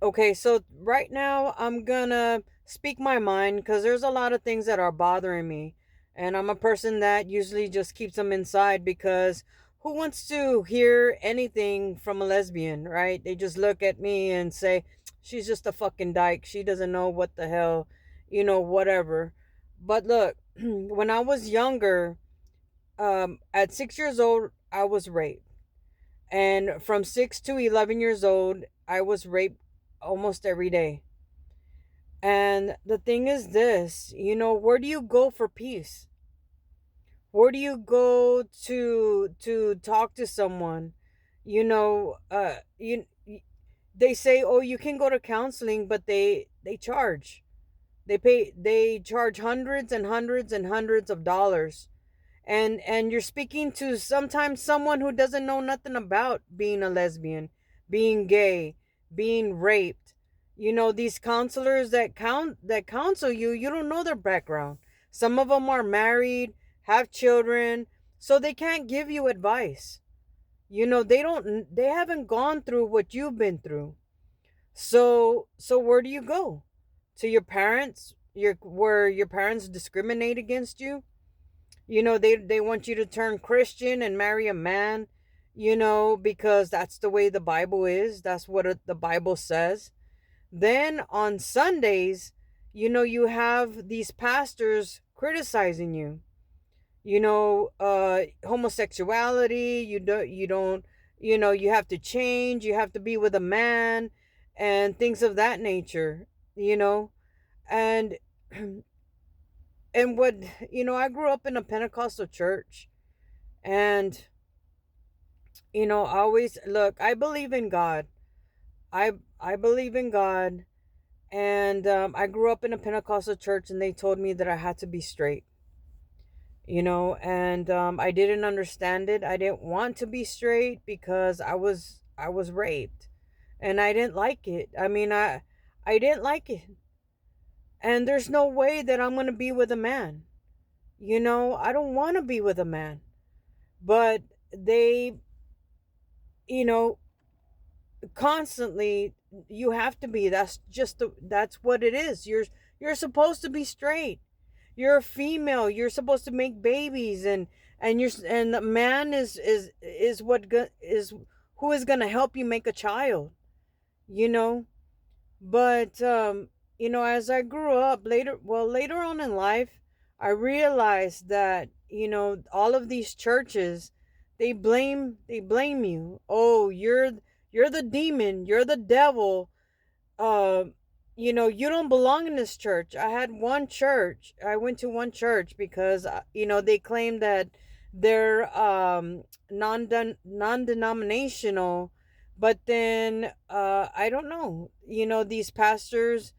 Okay, so right now I'm gonna speak my mind because there's a lot of things that are bothering me. And I'm a person that usually just keeps them inside because who wants to hear anything from a lesbian, right? They just look at me and say, she's just a fucking dyke. She doesn't know what the hell, whatever. But look, when I was younger, at 6 years old, I was raped. And from 6 to 11 years old, I was raped almost every day. And the thing is this, where do you go for peace? Where do you go to talk to someone? They say, "Oh, you can go to counseling," but they charge. They charge hundreds and hundreds and hundreds of dollars. And you're speaking to sometimes someone who doesn't know nothing about being a lesbian, being gay, being raped. These counselors that counsel you, you don't know their background. Some of them are married, have children, so they can't give you advice. They haven't gone through what you've been through. So where do you go? To your parents, where your parents discriminate against you? They want you to turn Christian and marry a man, because that's the way the Bible is. That's what the Bible says. Then on Sundays, you have these pastors criticizing you. Homosexuality, you don't, you have to change, you have to be with a man and things of that nature, you know. And and what, I grew up in a Pentecostal church. And I always look, I believe in God. I believe in God. And I grew up in a Pentecostal church, and they told me that I had to be straight. And I didn't understand it. I didn't want to be straight because I was raped, and I didn't like it. I mean, I didn't like it. And there's no way that I'm going to be with a man. I don't want to be with a man. But they, you know, constantly, you have to be. That's what it is. You're supposed to be straight. You're a female. You're supposed to make babies, and the man is is who is going to help you make a child, you know? But as I grew up later on in life, I realized that, all of these churches, they blame you. Oh, you're the demon, you're the devil. uh you don't belong in this church. I went to one church because they claim that they're non-denominational. But then I don't know, these pastors,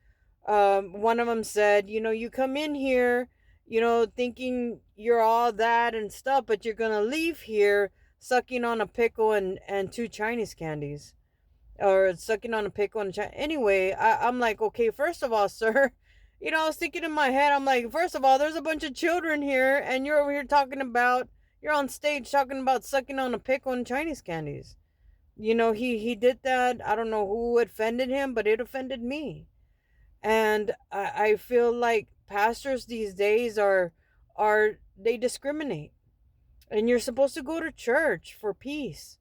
one of them said, you come in here, thinking you're all that and stuff, but you're gonna leave here sucking on a pickle and two Chinese candies, or sucking on a pickle and anyway. I'm like, okay, first of all, sir, I was thinking in my head, I'm like, first of all, there's a bunch of children here, and you're over here you're on stage talking about sucking on a pickle and Chinese candies. He did that. I don't know who offended him, but it offended me. And I feel like pastors these days are they discriminate. And you're supposed to go to church for peace.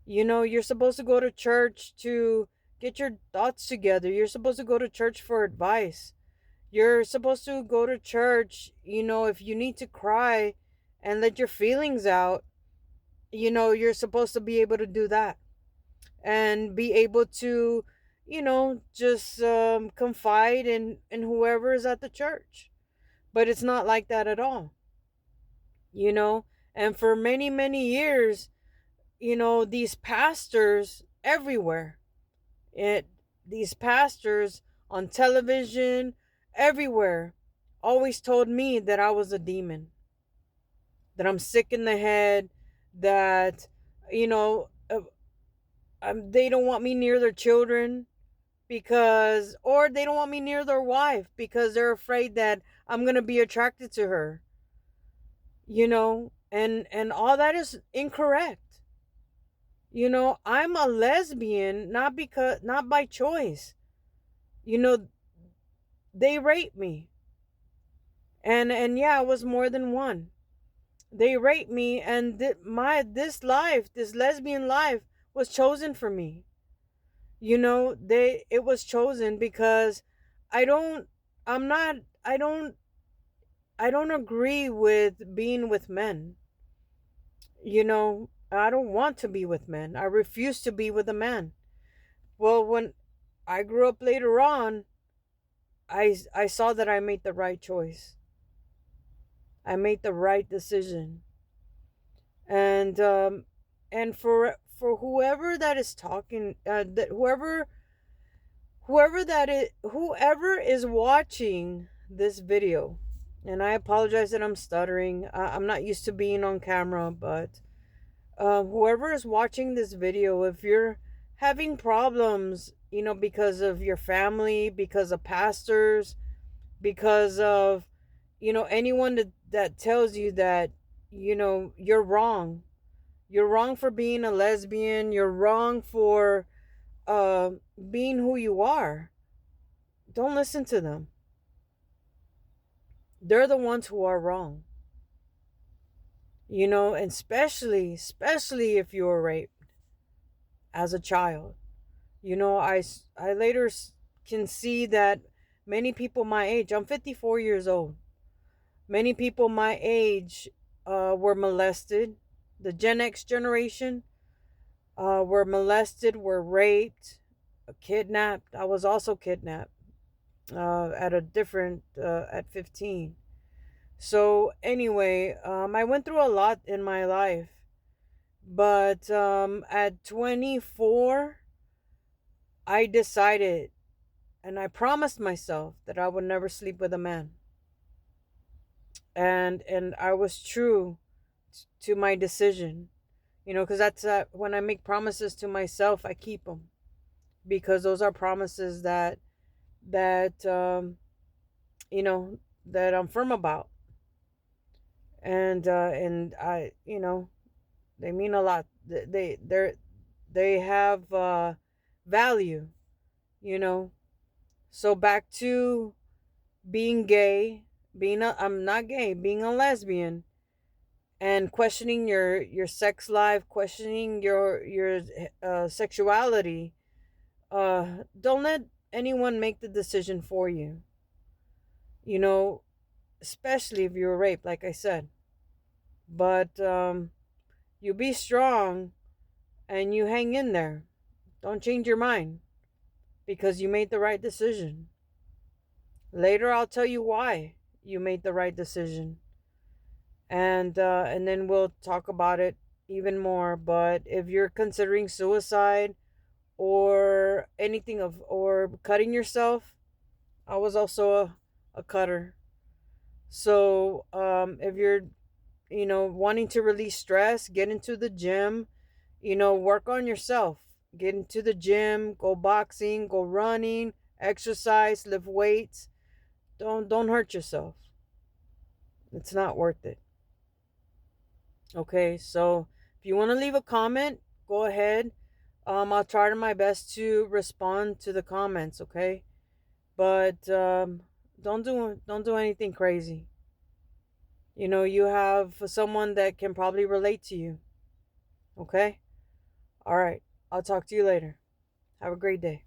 You're supposed to go to church to get your thoughts together. You're supposed to go to church for advice. You're supposed to go to church, if you need to cry and let your feelings out. You're supposed to be able to do that and be able to, just confide in whoever is at the church. But it's not like that at all, you know? And for many, many years, these pastors everywhere, it these pastors on television, everywhere, always told me that I was a demon, that I'm sick in the head, that you know they don't want me near their children, because, or they don't want me near their wife because they're afraid that I'm going to be attracted to her, and all that is incorrect. I'm a lesbian, not by choice. You know, they raped me. And yeah, it was more than one. They raped me, and this life, this lesbian life, was chosen for me. It was chosen because I don't I'm not I don't agree with being with men. I don't want to be with men. I refuse to be with a man. Well, when I grew up later on, I saw that I made the right choice. I made the right decision. And for whoever that is talking, that whoever is watching this video, and I apologize that I'm stuttering. I'm not used to being on camera, but whoever is watching this video, if you're having problems, because of your family, because of pastors, because of, anyone that tells you that, you're wrong. You're wrong for being a lesbian. You're wrong for uh, being who you are. Don't listen to them. They're the ones who are wrong. And especially if you were raped as a child. I later can see that many people my age, I'm 54 years old, many people my age were molested. The Gen X generation were molested, were raped, kidnapped. I was also kidnapped at 15. So anyway, I went through a lot in my life, but at 24, I decided and I promised myself that I would never sleep with a man, and I was true to my decision. Because that's when I make promises to myself, I keep them, because those are promises that you know that I'm firm about, and I they mean a lot. They have value. you know so back to being gay, I'm not gay, being a lesbian, and questioning your sex life, questioning your sexuality. Don't let anyone make the decision for you. you know Especially if you're raped, like I said. But you be strong and you hang in there. Don't change your mind, because you made the right decision. Later I'll tell you why you made the right decision, and then we'll talk about it even more. But if you're considering suicide or anything or cutting yourself, I was also a cutter. So if you're wanting to release stress, get into the gym, work on yourself. Get into the gym, go boxing, go running, exercise, lift weights. Don't hurt yourself. It's not worth it. Okay, so if you want to leave a comment, go ahead. I'll try to my best to respond to the comments, okay? But don't do anything crazy. You have someone that can probably relate to you. Okay? All right. I'll talk to you later. Have a great day.